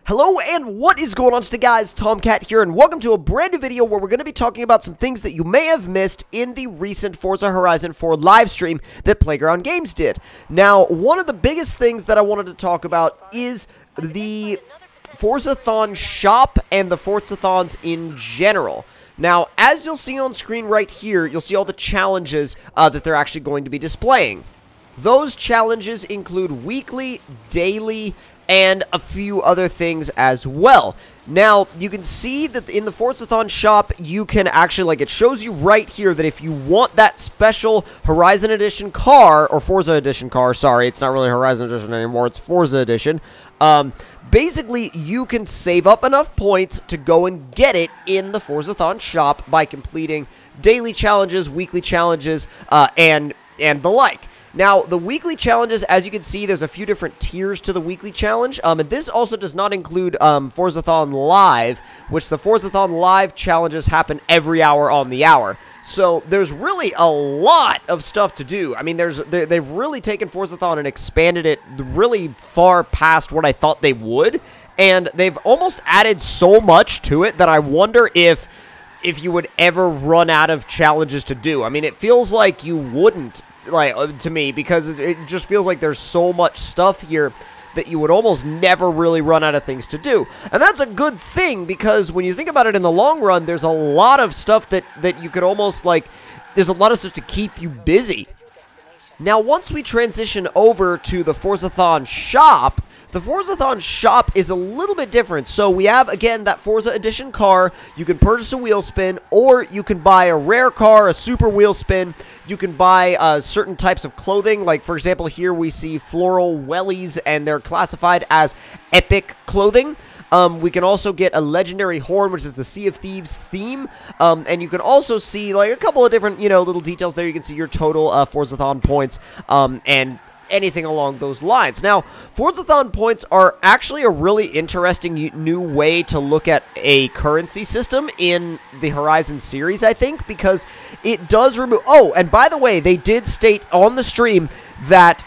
Hello and what is going on today, guys? Tomcat here, and welcome to a brand new video where we're going to be talking about some things that you may have missed in the recent Forza Horizon 4 live stream that Playground Games did. Now, one of the biggest things that I wanted to talk about is the Forza On Shop and the Forzathons in general. Now, as you'll see on screen right here, you'll see all the challenges that they're actually going to be displaying. Those challenges include weekly, daily, and a few other things as well. Now, you can see that in the Forza shop, you can actually, it shows you right here that if you want that special Horizon Edition car, or Forza Edition car, sorry, it's not really Horizon Edition anymore, it's Forza Edition, basically, you can save up enough points to go and get it in the Forza shop by completing daily challenges, weekly challenges, and the like. Now, the weekly challenges, as you can see, there's a few different tiers to the weekly challenge, and this also does not include Forzathon Live, which the Forzathon Live challenges happen every hour on the hour. So, there's really a lot of stuff to do. I mean, they've really taken Forzathon and expanded it really far past what I thought they would, and they've almost added so much to it that I wonder if you would ever run out of challenges to do. I mean, it feels like you wouldn't, to me, because it just feels like there's so much stuff here that you would almost never really run out of things to do. And that's a good thing, because when you think about it in the long run, there's a lot of stuff that you could almost, there's a lot of stuff to keep you busy. Now, once we transition over to the Forzathon shop, the Forzathon shop is a little bit different. So we have, again, that Forza Edition car. You can purchase a wheel spin, or you can buy a rare car, a super wheel spin. You can buy certain types of clothing. Like, for example, here we see floral wellies, and they're classified as epic clothing. We can also get a legendary horn, which is the Sea of Thieves theme. And you can also see, a couple of different, little details there. You can see your total Forzathon points, and anything along those lines. Now, Forzathon points are actually a really interesting new way to look at a currency system in the Horizon series, I think, because it does remove... Oh, and by the way, they did state on the stream that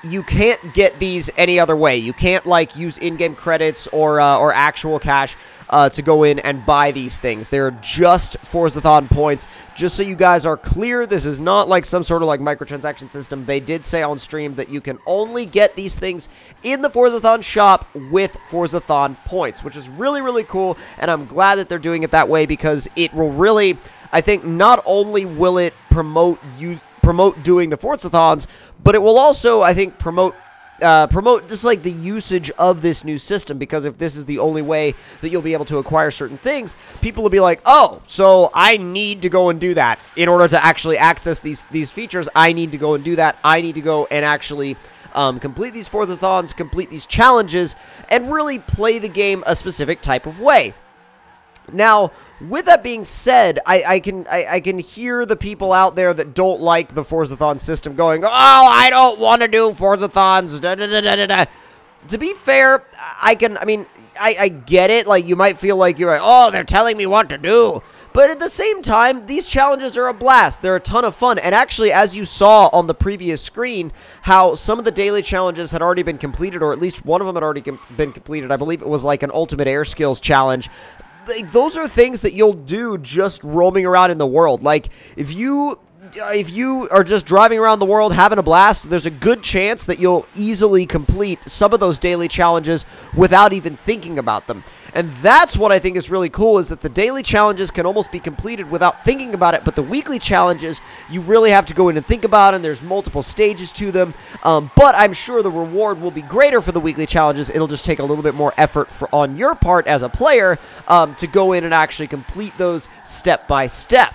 you can't get these any other way. You can't, use in-game credits or actual cash to go in and buy these things. They're just Forzathon points. Just so you guys are clear, this is not some sort of microtransaction system. They did say on stream that you can only get these things in the Forzathon shop with Forzathon points, which is really, really cool, and I'm glad that they're doing it that way, because it will really, I think, not only will it promote doing the Forzathons, but it will also, I think, promote just the usage of this new system, because if this is the only way that you'll be able to acquire certain things, people will be like, oh, so I need to go and do that. In order to actually access these features, I need to go and do that. I need to go and actually complete these Forzathons, complete these challenges, and really play the game a specific type of way. Now, with that being said, I can hear the people out there that don't like the Forzathon system going, oh, I don't want to do Forzathons, da da da da da. To be fair, I get it. You might feel like you're oh, they're telling me what to do. But at the same time, these challenges are a blast. They're a ton of fun. And actually, as you saw on the previous screen, how some of the daily challenges had already been completed, or at least one of them had already been completed. I believe it was an Ultimate Air Skills challenge. Those are things that you'll do just roaming around in the world. If you are just driving around the world having a blast, there's a good chance that you'll easily complete some of those daily challenges without even thinking about them. And that's what I think is really cool, is that the daily challenges can almost be completed without thinking about it, but the weekly challenges, you really have to go in and think about, and there's multiple stages to them. But I'm sure the reward will be greater for the weekly challenges. It'll just take a little bit more effort on your part as a player to go in and actually complete those step by step.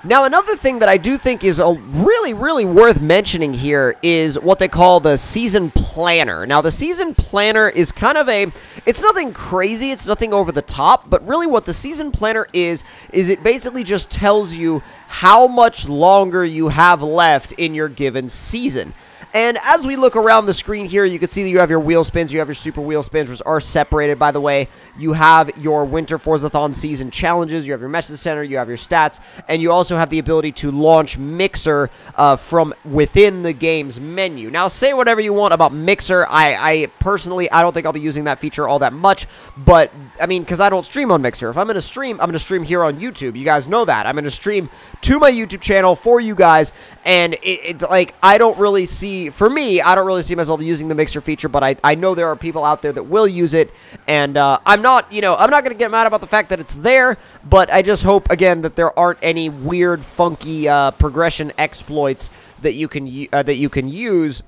Now, another thing that I do think is really, really worth mentioning here is what they call the Season Planner. Now, the Season Planner is kind of it's nothing crazy, it's nothing over the top, but really what the Season Planner is it basically just tells you how much longer you have left in your given season. And as we look around the screen here, you can see that you have your wheel spins, you have your super wheel spins, which are separated, by the way. You have your Winter Forzathon season challenges, you have your message center, you have your stats, and you also have the ability to launch Mixer from within the game's menu. Now, say whatever you want about Mixer. I personally, I don't think I'll be using that feature all that much, but, I mean, because I don't stream on Mixer. If I'm going to stream, I'm going to stream here on YouTube. You guys know that. I'm going to stream to my YouTube channel for you guys, and it's like, I don't really see, for me, I don't really see myself using the Mixer feature, but I know there are people out there that will use it, and I'm not, you know, I'm not going to get mad about the fact that it's there, but I just hope, again, that there aren't any weird, funky progression exploits that you can use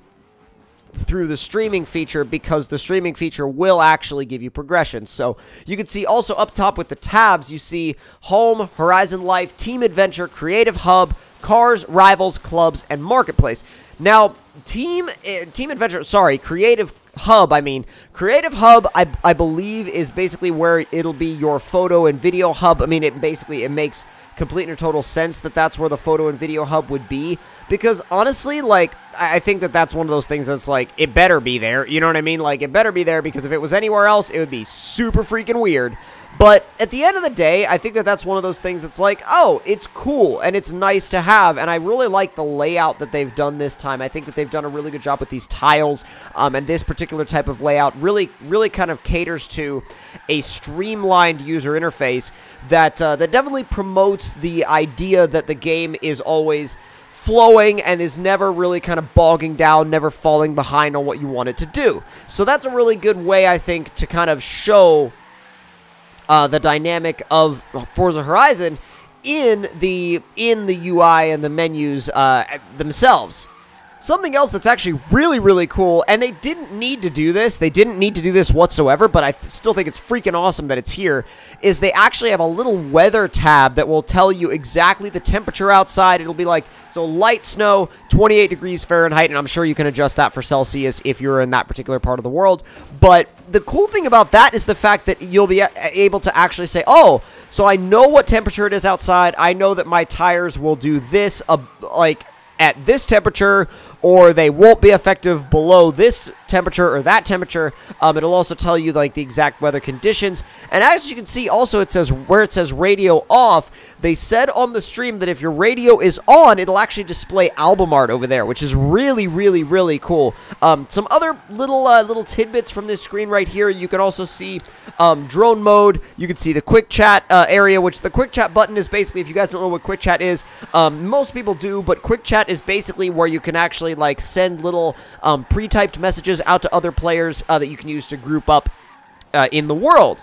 through the streaming feature, because the streaming feature will actually give you progression. So you can see also up top with the tabs, you see Home, Horizon Life, Team Adventure, Creative Hub, Cars, Rivals, Clubs, and Marketplace. Now, Creative Hub, Creative Hub, I believe, is basically where it'll be your photo and video hub. I mean, it makes complete and total sense that that's where the photo and video hub would be, because honestly, like, I think that that's one of those things that's like, it better be there, you know what I mean? Like, it better be there, because if it was anywhere else, it would be super freaking weird. But at the end of the day, I think that that's one of those things that's like, oh, it's cool, and it's nice to have, and I really like the layout that they've done this time. I think that they've done a really good job with these tiles, and this particular type of layout really kind of caters to a streamlined user interface that definitely promotes the idea that the game is always flowing and is never really kind of bogging down, never falling behind on what you want it to do. So that's a really good way, I think, to kind of show the dynamic of Forza Horizon in the UI and the menus themselves. Something else that's actually really cool, and they didn't need to do this. They didn't need to do this whatsoever, but I still think it's freaking awesome that it's here, is they actually have a little weather tab that will tell you exactly the temperature outside. It'll be like, so light snow, 28 degrees Fahrenheit, and I'm sure you can adjust that for Celsius if you're in that particular part of the world. But the cool thing about that is the fact that you'll be able to actually say, oh, so I know what temperature it is outside. I know that my tires will do this, like, at this temperature, or they won't be effective below this temperature or that temperature. It'll also tell you, like, the exact weather conditions. And as you can see, also, it says, where it says radio off, they said on the stream that if your radio is on, it'll actually display album art over there, which is really cool. Some other little tidbits from this screen right here. You can also see drone mode. You can see the quick chat area, which the quick chat button is basically, if you guys don't know what quick chat is, most people do, but quick chat is basically where you can actually, like, send little pre-typed messages out to other players that you can use to group up in the world.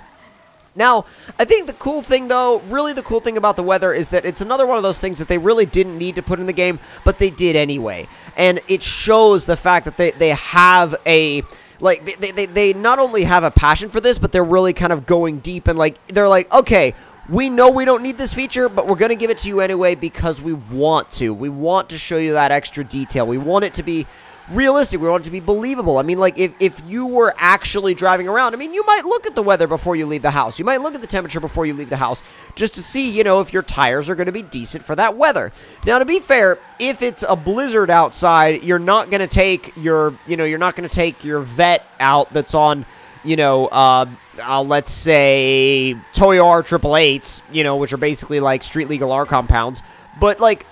Now, I think the cool thing, though, really the cool thing about the weather is that it's another one of those things that they really didn't need to put in the game, but they did anyway. And it shows the fact that they have a, like, they not only have a passion for this, but they're really kind of going deep, and, like, they're like, okay, we know we don't need this feature, but we're going to give it to you anyway because we want to. We want to show you that extra detail. We want it to be realistic. We want it to be believable. I mean, like, if you were actually driving around, I mean, you might look at the weather before you leave the house. You might look at the temperature before you leave the house just to see, you know, if your tires are going to be decent for that weather. Now, to be fair, if it's a blizzard outside, you're not going to take your, you're not going to take your vet out that's on, let's say Toyo R888s, which are basically like street legal R compounds. But, like,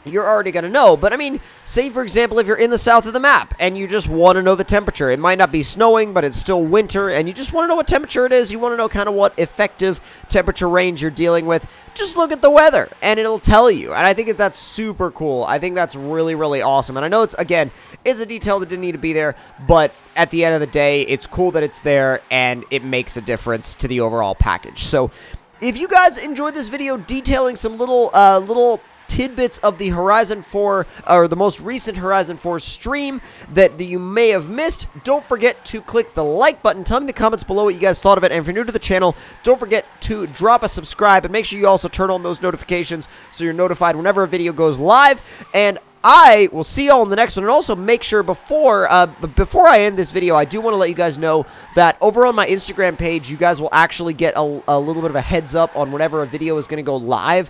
you're already going to know. But, I mean, say, for example, if you're in the south of the map and you just want to know the temperature. It might not be snowing, but it's still winter, and you just want to know what temperature it is. You want to know kind of what effective temperature range you're dealing with. Just look at the weather, and it'll tell you. And I think that's super cool. I think that's really awesome. And I know it's a detail that didn't need to be there, but at the end of the day, it's cool that it's there, and it makes a difference to the overall package. So, if you guys enjoyed this video detailing some little tidbits of the Horizon 4, or the most recent Horizon 4 stream that you may have missed, don't forget to click the like button. Tell me in the comments below what you guys thought of it, and if you're new to the channel, don't forget to drop a subscribe, and make sure you also turn on those notifications so you're notified whenever a video goes live. And I will see y'all in the next one. And also make sure before I end this video, I do want to let you guys know that over on my Instagram page, you guys will actually get a little bit of a heads up on whenever a video is going to go live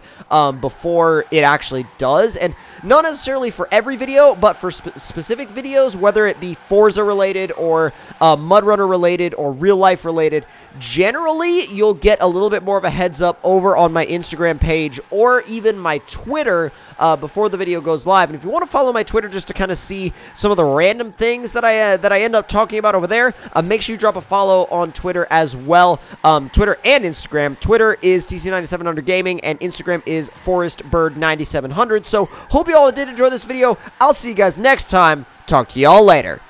before it actually does. And not necessarily for every video, but for specific videos, whether it be Forza related or Mud Runner related or real life related, generally you'll get a little bit more of a heads up over on my Instagram page or even my Twitter before the video goes live. And if you want to follow my Twitter just to kind of see some of the random things that I end up talking about over there, make sure you drop a follow on Twitter as well. Twitter and Instagram. Twitter is TC9700Gaming and Instagram is ForestBird9700. So hope you all did enjoy this video. I'll see you guys next time. Talk to y'all later.